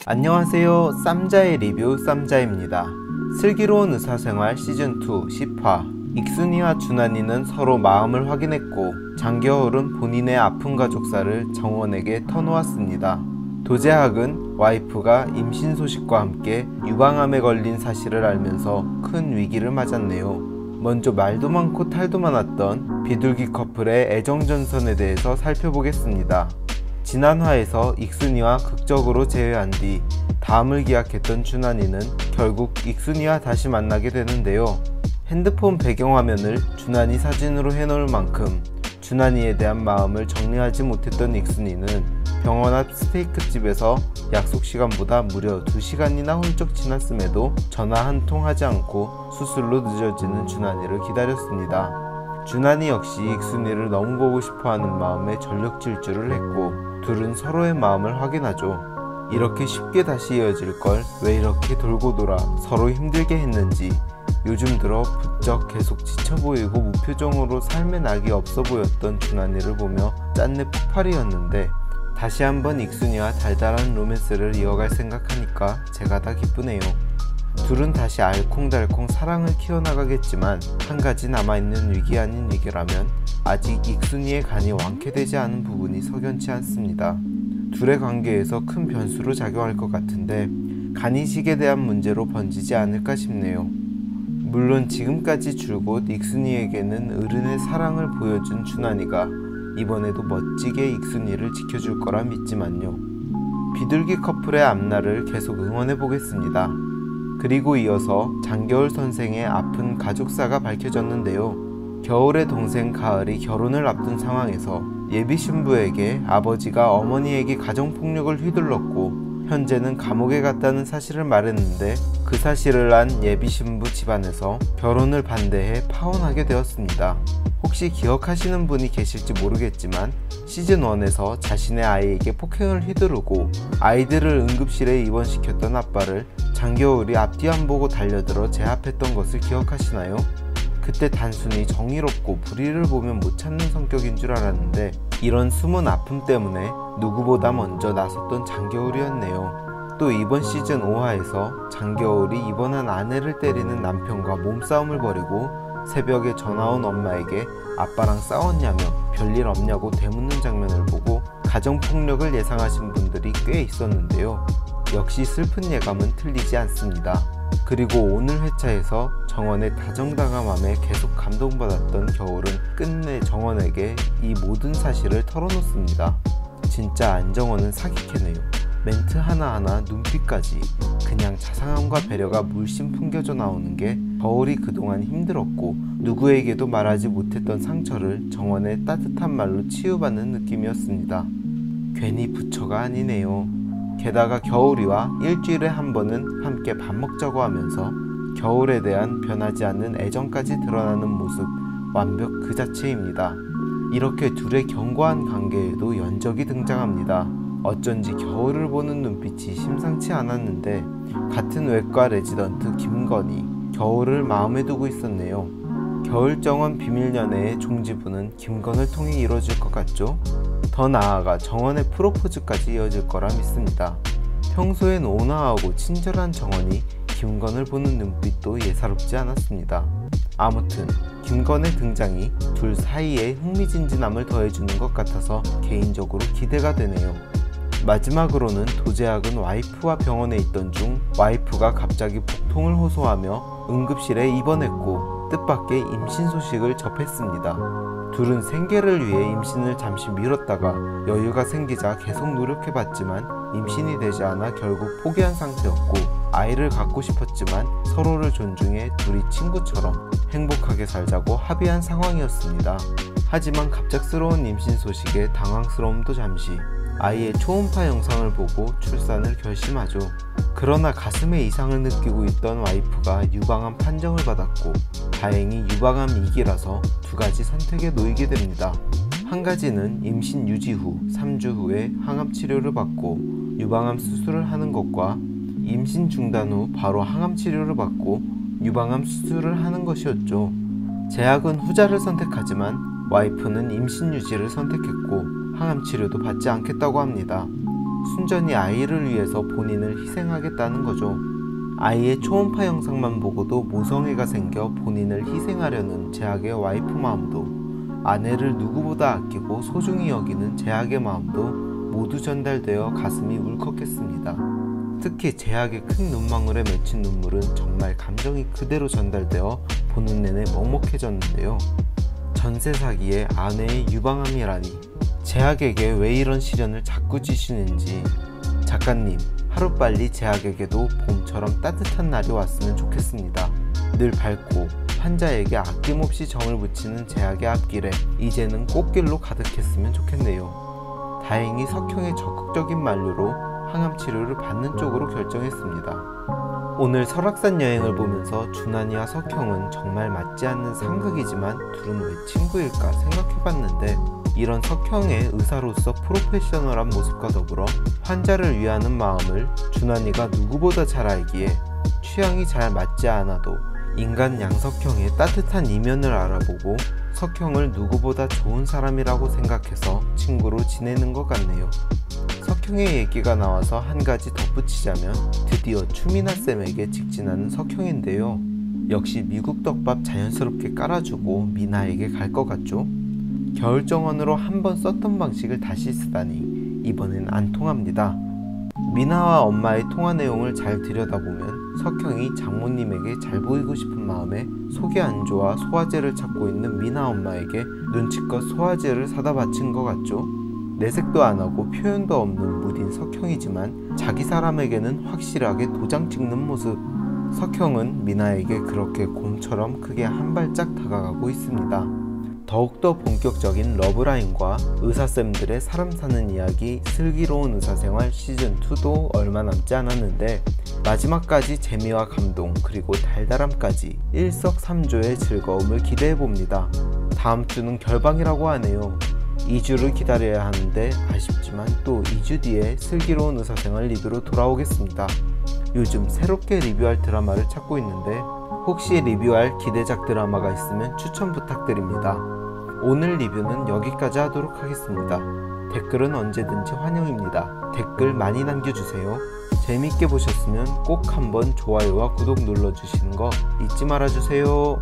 안녕하세요. 쌈자의 리뷰 쌈자입니다. 슬기로운 의사생활 시즌2 10화. 익순이와 준환이는 서로 마음을 확인했고 장겨울은 본인의 아픈 가족사를 정원에게 터놓았습니다. 도재학은 와이프가 임신 소식과 함께 유방암에 걸린 사실을 알면서 큰 위기를 맞았네요. 먼저 말도 많고 탈도 많았던 비둘기 커플의 애정전선에 대해서 살펴보겠습니다. 지난화에서 익순이와 극적으로 재회한 뒤 다음을 기약했던 준환이는 결국 익순이와 다시 만나게 되는데요. 핸드폰 배경화면을 준환이 사진으로 해놓을 만큼 준환이에 대한 마음을 정리하지 못했던 익순이는 병원 앞 스테이크집에서 약속 시간보다 무려 2시간이나 훌쩍 지났음에도 전화 한 통 하지 않고 수술로 늦어지는 준환이를 기다렸습니다. 준환이 역시 익순이를 너무 보고 싶어하는 마음에 전력 질주를 했고 둘은 서로의 마음을 확인하죠. 이렇게 쉽게 다시 이어질 걸 왜 이렇게 돌고 돌아 서로 힘들게 했는지 요즘 들어 부쩍 계속 지쳐 보이고 무표정으로 삶의 낙이 없어 보였던 준환이를 보며 짠내 폭발이었는데 다시 한번 익순이와 달달한 로맨스를 이어갈 생각하니까 제가 다 기쁘네요. 둘은 다시 알콩달콩 사랑을 키워나가겠지만 한 가지 남아있는 위기 아닌 위기라면 아직 익순이의 간이 완쾌되지 않은 부분이 석연치 않습니다. 둘의 관계에서 큰 변수로 작용할 것 같은데 간이식에 대한 문제로 번지지 않을까 싶네요. 물론 지금까지 줄곧 익순이에게는 어른의 사랑을 보여준 준환이가 이번에도 멋지게 익순이를 지켜줄 거라 믿지만요. 비둘기 커플의 앞날을 계속 응원해보겠습니다. 그리고 이어서 장겨울 선생의 아픈 가족사가 밝혀졌는데요. 겨울의 동생 가을이 결혼을 앞둔 상황에서 예비 신부에게 아버지가 어머니에게 가정폭력을 휘둘렀고 현재는 감옥에 갔다는 사실을 말했는데 그 사실을 안 예비 신부 집안에서 결혼을 반대해 파혼하게 되었습니다. 혹시 기억하시는 분이 계실지 모르겠지만 시즌1에서 자신의 아이에게 폭행을 휘두르고 아이들을 응급실에 입원시켰던 아빠를 장겨울이 앞뒤 안 보고 달려들어 제압했던 것을 기억하시나요? 그때 단순히 정의롭고 불의를 보면 못 찾는 성격인 줄 알았는데 이런 숨은 아픔 때문에 누구보다 먼저 나섰던 장겨울이었네요. 또 이번 시즌 5화에서 장겨울이 입원한 아내를 때리는 남편과 몸싸움을 벌이고 새벽에 전화온 엄마에게 아빠랑 싸웠냐며 별일 없냐고 되묻는 장면을 보고 가정폭력을 예상하신 분들이 꽤 있었는데요. 역시 슬픈 예감은 틀리지 않습니다. 그리고 오늘 회차에서 정원의 다정다감함에 계속 감동받았던 겨울은 끝내 정원에게 이 모든 사실을 털어놓습니다. 진짜 안정원은 사기캐네요. 멘트 하나하나 눈빛까지 그냥 자상함과 배려가 물씬 풍겨져 나오는 게 겨울이 그동안 힘들었고 누구에게도 말하지 못했던 상처를 정원의 따뜻한 말로 치유받는 느낌이었습니다. 괜히 부처가 아니네요. 게다가 겨울이와 일주일에 한 번은 함께 밥 먹자고 하면서 겨울에 대한 변하지 않는 애정까지 드러나는 모습 완벽 그 자체입니다. 이렇게 둘의 견고한 관계에도 연적이 등장합니다. 어쩐지 겨울을 보는 눈빛이 심상치 않았는데 같은 외과 레지던트 김건희, 겨울을 마음에 두고 있었네요. 겨울정원 비밀연애의 종지부는 김건을 통해 이루어질 것 같죠? 더 나아가 정원의 프로포즈까지 이어질 거라 믿습니다. 평소엔 온화하고 친절한 정원이 김건을 보는 눈빛도 예사롭지 않았습니다. 아무튼 김건의 등장이 둘 사이에 흥미진진함을 더해주는 것 같아서 개인적으로 기대가 되네요. 마지막으로는 도재학은 와이프와 병원에 있던 중 와이프가 갑자기 복통을 호소하며 응급실에 입원했고 뜻밖의 임신 소식을 접했습니다. 둘은 생계를 위해 임신을 잠시 미뤘다가 여유가 생기자 계속 노력해봤지만 임신이 되지 않아 결국 포기한 상태였고 아이를 갖고 싶었지만 서로를 존중해 둘이 친구처럼 행복하게 살자고 합의한 상황이었습니다. 하지만 갑작스러운 임신 소식에 당황스러움도 잠시 아이의 초음파 영상을 보고 출산을 결심하죠. 그러나 가슴에 이상을 느끼고 있던 와이프가 유방암 판정을 받았고 다행히 유방암 2기라서 두 가지 선택에 놓이게 됩니다. 한 가지는 임신 유지 후 3주 후에 항암 치료를 받고 유방암 수술을 하는 것과 임신 중단 후 바로 항암 치료를 받고 유방암 수술을 하는 것이었죠. 제약은 후자를 선택하지만 와이프는 임신 유지를 선택했고 항암 치료도 받지 않겠다고 합니다. 순전히 아이를 위해서 본인을 희생하겠다는 거죠. 아이의 초음파 영상만 보고도 모성애가 생겨 본인을 희생하려는 제약의 와이프 마음도, 아내를 누구보다 아끼고 소중히 여기는 제약의 마음도 모두 전달되어 가슴이 울컥했습니다. 특히 제약의 큰 눈망울에 맺힌 눈물은 정말 감정이 그대로 전달되어 보는 내내 먹먹해졌는데요. 전세 사기에 아내의 유방암이라니, 제약에게 왜 이런 시련을 자꾸 지시는지. 작가님, 하루빨리 제약에게도 봄처럼 따뜻한 날이 왔으면 좋겠습니다. 늘 밝고 환자에게 아낌없이 정을 붙이는 제약의 앞길에 이제는 꽃길로 가득했으면 좋겠네요. 다행히 석형의 적극적인 만류로 항암 치료를 받는 쪽으로 결정했습니다. 오늘 설악산 여행을 보면서 준환이와 석형은 정말 맞지 않는 상극이지만 둘은 왜 친구일까 생각해봤는데, 이런 석형의 의사로서 프로페셔널한 모습과 더불어 환자를 위하는 마음을 준환이가 누구보다 잘 알기에 취향이 잘 맞지 않아도 인간 양석형의 따뜻한 이면을 알아보고 석형을 누구보다 좋은 사람이라고 생각해서 친구로 지내는 것 같네요. 석형의 얘기가 나와서 한 가지 덧붙이자면 드디어 추미나쌤에게 직진하는 석형인데요. 역시 미국 떡밥 자연스럽게 깔아주고 미나에게 갈 것 같죠? 겨울정원으로 한번 썼던 방식을 다시 쓰다니 이번엔 안 통합니다. 미나와 엄마의 통화 내용을 잘 들여다보면 석형이 장모님에게 잘 보이고 싶은 마음에 속이 안 좋아 소화제를 찾고 있는 미나 엄마에게 눈치껏 소화제를 사다 바친 것 같죠? 내색도 안 하고 표현도 없는 무딘 석형이지만 자기 사람에게는 확실하게 도장 찍는 모습. 석형은 미나에게 그렇게 곰처럼 크게 한 발짝 다가가고 있습니다. 더욱더 본격적인 러브라인과 의사쌤들의 사람 사는 이야기 슬기로운 의사생활 시즌2도 얼마 남지 않았는데 마지막까지 재미와 감동 그리고 달달함까지 일석삼조의 즐거움을 기대해봅니다. 다음 주는 결방이라고 하네요. 2주를 기다려야 하는데 아쉽지만 또 2주 뒤에 슬기로운 의사생활 리뷰로 돌아오겠습니다. 요즘 새롭게 리뷰할 드라마를 찾고 있는데 혹시 리뷰할 기대작 드라마가 있으면 추천 부탁드립니다. 오늘 리뷰는 여기까지 하도록 하겠습니다. 댓글은 언제든지 환영입니다. 댓글 많이 남겨주세요. 재밌게 보셨으면 꼭 한번 좋아요와 구독 눌러주시는 거 잊지 말아주세요.